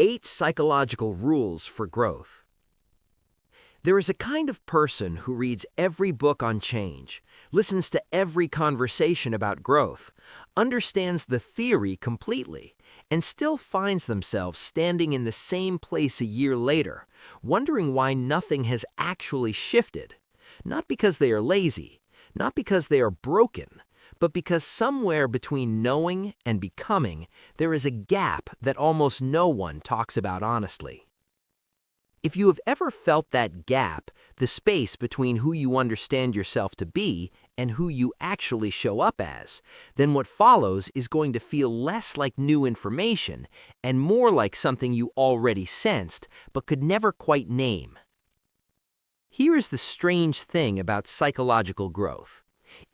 8 Psychological Rules for Growth. There is a kind of person who reads every book on change, listens to every conversation about growth, understands the theory completely, and still finds themselves standing in the same place a year later, wondering why nothing has actually shifted. Not because they are lazy, not because they are broken, but because somewhere between knowing and becoming, there is a gap that almost no one talks about honestly. If you have ever felt that gap, the space between who you understand yourself to be and who you actually show up as, then what follows is going to feel less like new information and more like something you already sensed but could never quite name. Here is the strange thing about psychological growth.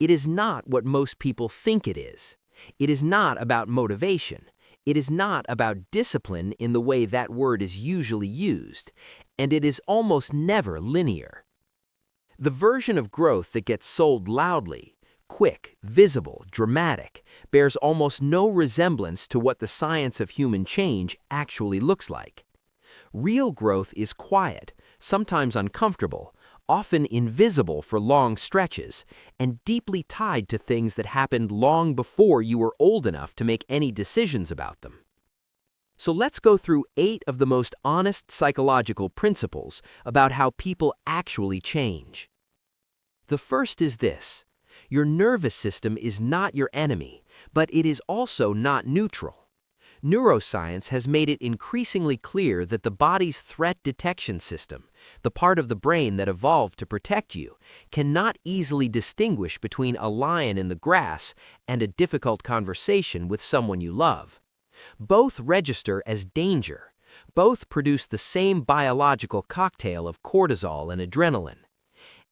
It is not what most people think it is. It is not about motivation. It is not about discipline in the way that word is usually used, and it is almost never linear. The version of growth that gets sold loudly, quick, visible, dramatic, bears almost no resemblance to what the science of human change actually looks like. Real growth is quiet, sometimes uncomfortable, often invisible for long stretches, and deeply tied to things that happened long before you were old enough to make any decisions about them. So let's go through 8 of the most honest psychological principles about how people actually change. The first is this: your nervous system is not your enemy, but it is also not neutral. Neuroscience has made it increasingly clear that the body's threat detection system, the part of the brain that evolved to protect you, cannot easily distinguish between a lion in the grass and a difficult conversation with someone you love. Both register as danger. Both produce the same biological cocktail of cortisol and adrenaline.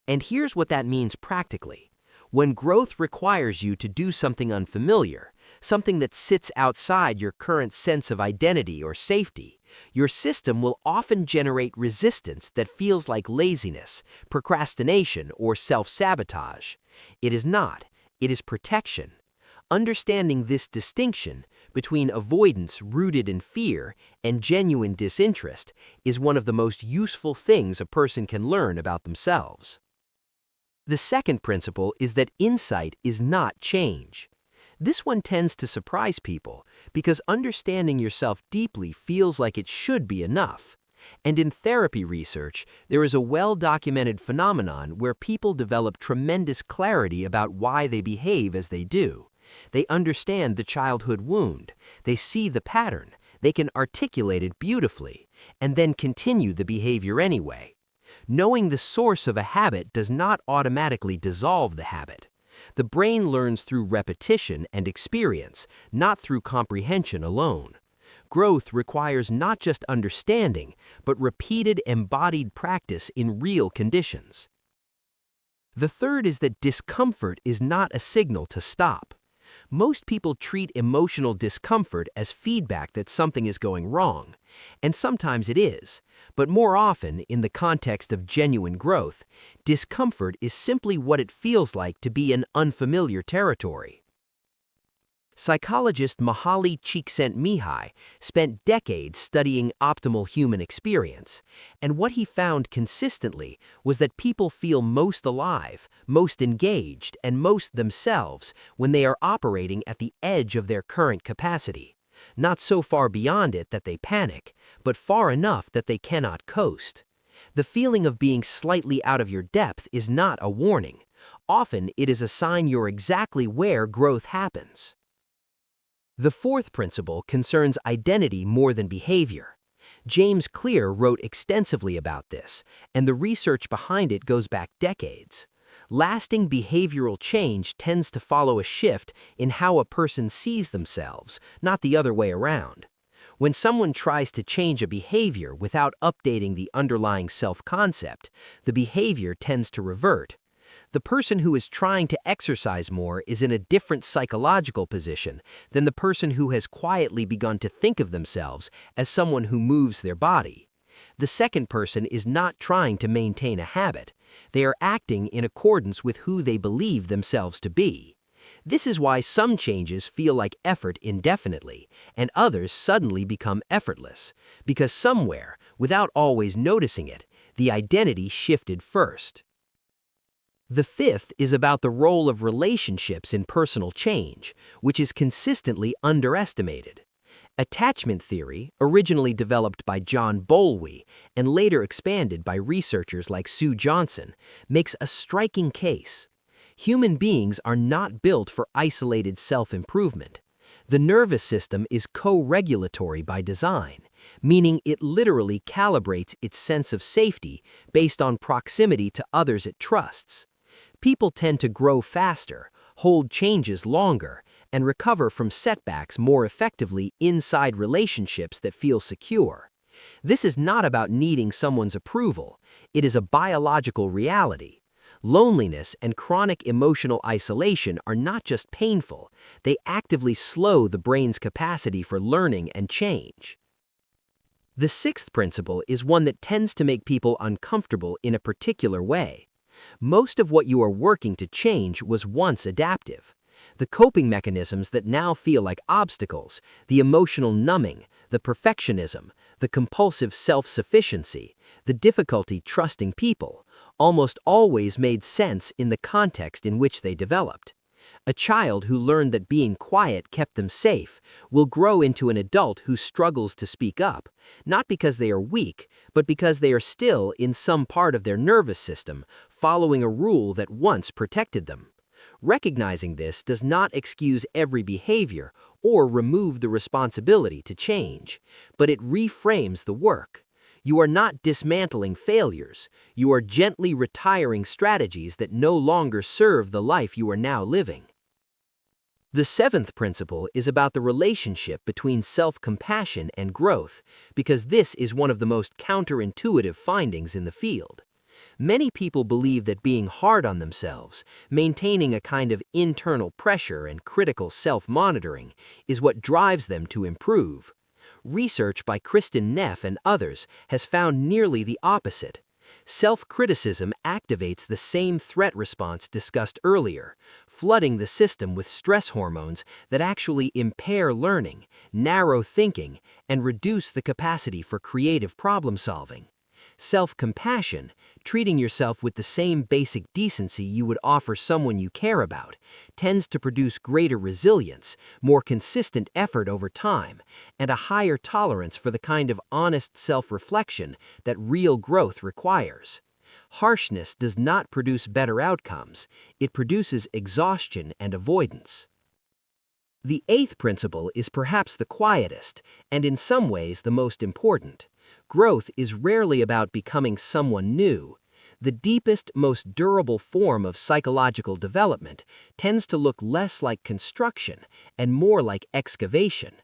And here's what that means practically. When growth requires you to do something unfamiliar, something that sits outside your current sense of identity or safety, your system will often generate resistance that feels like laziness, procrastination, or self-sabotage. It is not. It is protection. Understanding this distinction between avoidance rooted in fear and genuine disinterest is one of the most useful things a person can learn about themselves. The second principle is that insight is not change. This one tends to surprise people because understanding yourself deeply feels like it should be enough. And in therapy research, there is a well-documented phenomenon where people develop tremendous clarity about why they behave as they do. They understand the childhood wound, they see the pattern, they can articulate it beautifully, and then continue the behavior anyway. Knowing the source of a habit does not automatically dissolve the habit. The brain learns through repetition and experience, not through comprehension alone. Growth requires not just understanding, but repeated embodied practice in real conditions. The third is that discomfort is not a signal to stop. Most people treat emotional discomfort as feedback that something is going wrong, and sometimes it is, but more often, in the context of genuine growth, discomfort is simply what it feels like to be in unfamiliar territory. Psychologist Mihaly Csikszentmihalyi spent decades studying optimal human experience, and what he found consistently was that people feel most alive, most engaged, and most themselves when they are operating at the edge of their current capacity. Not so far beyond it that they panic, but far enough that they cannot coast. The feeling of being slightly out of your depth is not a warning. Often it is a sign you're exactly where growth happens. The fourth principle concerns identity more than behavior. James Clear wrote extensively about this, and the research behind it goes back decades. Lasting behavioral change tends to follow a shift in how a person sees themselves, not the other way around. When someone tries to change a behavior without updating the underlying self-concept, the behavior tends to revert. The person who is trying to exercise more is in a different psychological position than the person who has quietly begun to think of themselves as someone who moves their body. The second person is not trying to maintain a habit. They are acting in accordance with who they believe themselves to be. This is why some changes feel like effort indefinitely, and others suddenly become effortless, because somewhere, without always noticing it, the identity shifted first. The fifth is about the role of relationships in personal change, which is consistently underestimated. Attachment theory, originally developed by John Bowlby and later expanded by researchers like Sue Johnson, makes a striking case. Human beings are not built for isolated self-improvement. The nervous system is co-regulatory by design, meaning it literally calibrates its sense of safety based on proximity to others it trusts. People tend to grow faster, hold changes longer, and recover from setbacks more effectively inside relationships that feel secure. This is not about needing someone's approval. It is a biological reality. Loneliness and chronic emotional isolation are not just painful, they actively slow the brain's capacity for learning and change. The sixth principle is one that tends to make people uncomfortable in a particular way. Most of what you are working to change was once adaptive. The coping mechanisms that now feel like obstacles, the emotional numbing, the perfectionism, the compulsive self-sufficiency, the difficulty trusting people, almost always made sense in the context in which they developed. A child who learned that being quiet kept them safe will grow into an adult who struggles to speak up, not because they are weak, but because they are still in some part of their nervous system following a rule that once protected them. Recognizing this does not excuse every behavior or remove the responsibility to change, but it reframes the work. You are not dismantling failures, you are gently retiring strategies that no longer serve the life you are now living. The seventh principle is about the relationship between self-compassion and growth, because this is one of the most counterintuitive findings in the field. Many people believe that being hard on themselves, maintaining a kind of internal pressure and critical self-monitoring, is what drives them to improve. Research by Kristen Neff and others has found nearly the opposite. Self-criticism activates the same threat response discussed earlier, flooding the system with stress hormones that actually impair learning, narrow thinking, and reduce the capacity for creative problem solving. Self-compassion, treating yourself with the same basic decency you would offer someone you care about, tends to produce greater resilience, more consistent effort over time, and a higher tolerance for the kind of honest self-reflection that real growth requires. Harshness does not produce better outcomes, it produces exhaustion and avoidance. The eighth principle is perhaps the quietest, and in some ways the most important. Growth is rarely about becoming someone new. The deepest, most durable form of psychological development tends to look less like construction and more like excavation.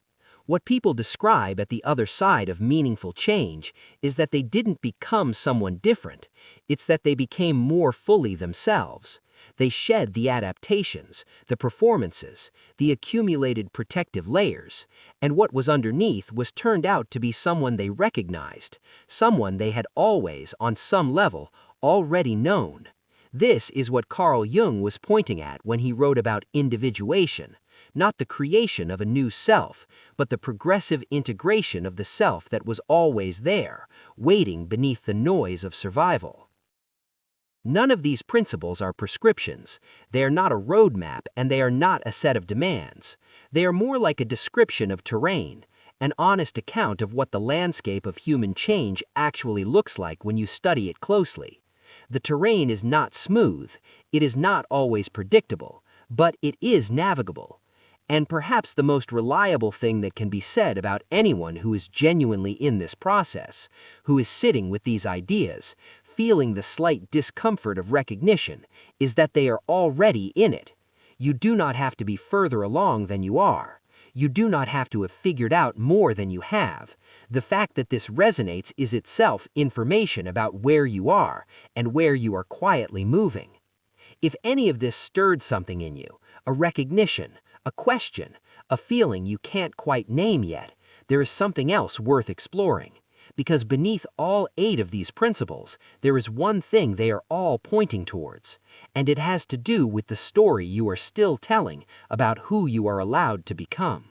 What people describe at the other side of meaningful change is that they didn't become someone different, it's that they became more fully themselves. They shed the adaptations, the performances, the accumulated protective layers, and what was underneath was turned out to be someone they recognized, someone they had always, on some level, already known. This is what Carl Jung was pointing at when he wrote about individuation, not the creation of a new self, but the progressive integration of the self that was always there, waiting beneath the noise of survival. None of these principles are prescriptions. They are not a roadmap, and they are not a set of demands. They are more like a description of terrain, an honest account of what the landscape of human change actually looks like when you study it closely. The terrain is not smooth, it is not always predictable, but it is navigable. And perhaps the most reliable thing that can be said about anyone who is genuinely in this process, who is sitting with these ideas, feeling the slight discomfort of recognition, is that they are already in it. You do not have to be further along than you are. You do not have to have figured out more than you have. The fact that this resonates is itself information about where you are and where you are quietly moving. If any of this stirred something in you, a recognition, a question, a feeling you can't quite name yet, there is something else worth exploring. because beneath all 8 of these principles, there is one thing they are all pointing towards, and it has to do with the story you are still telling about who you are allowed to become.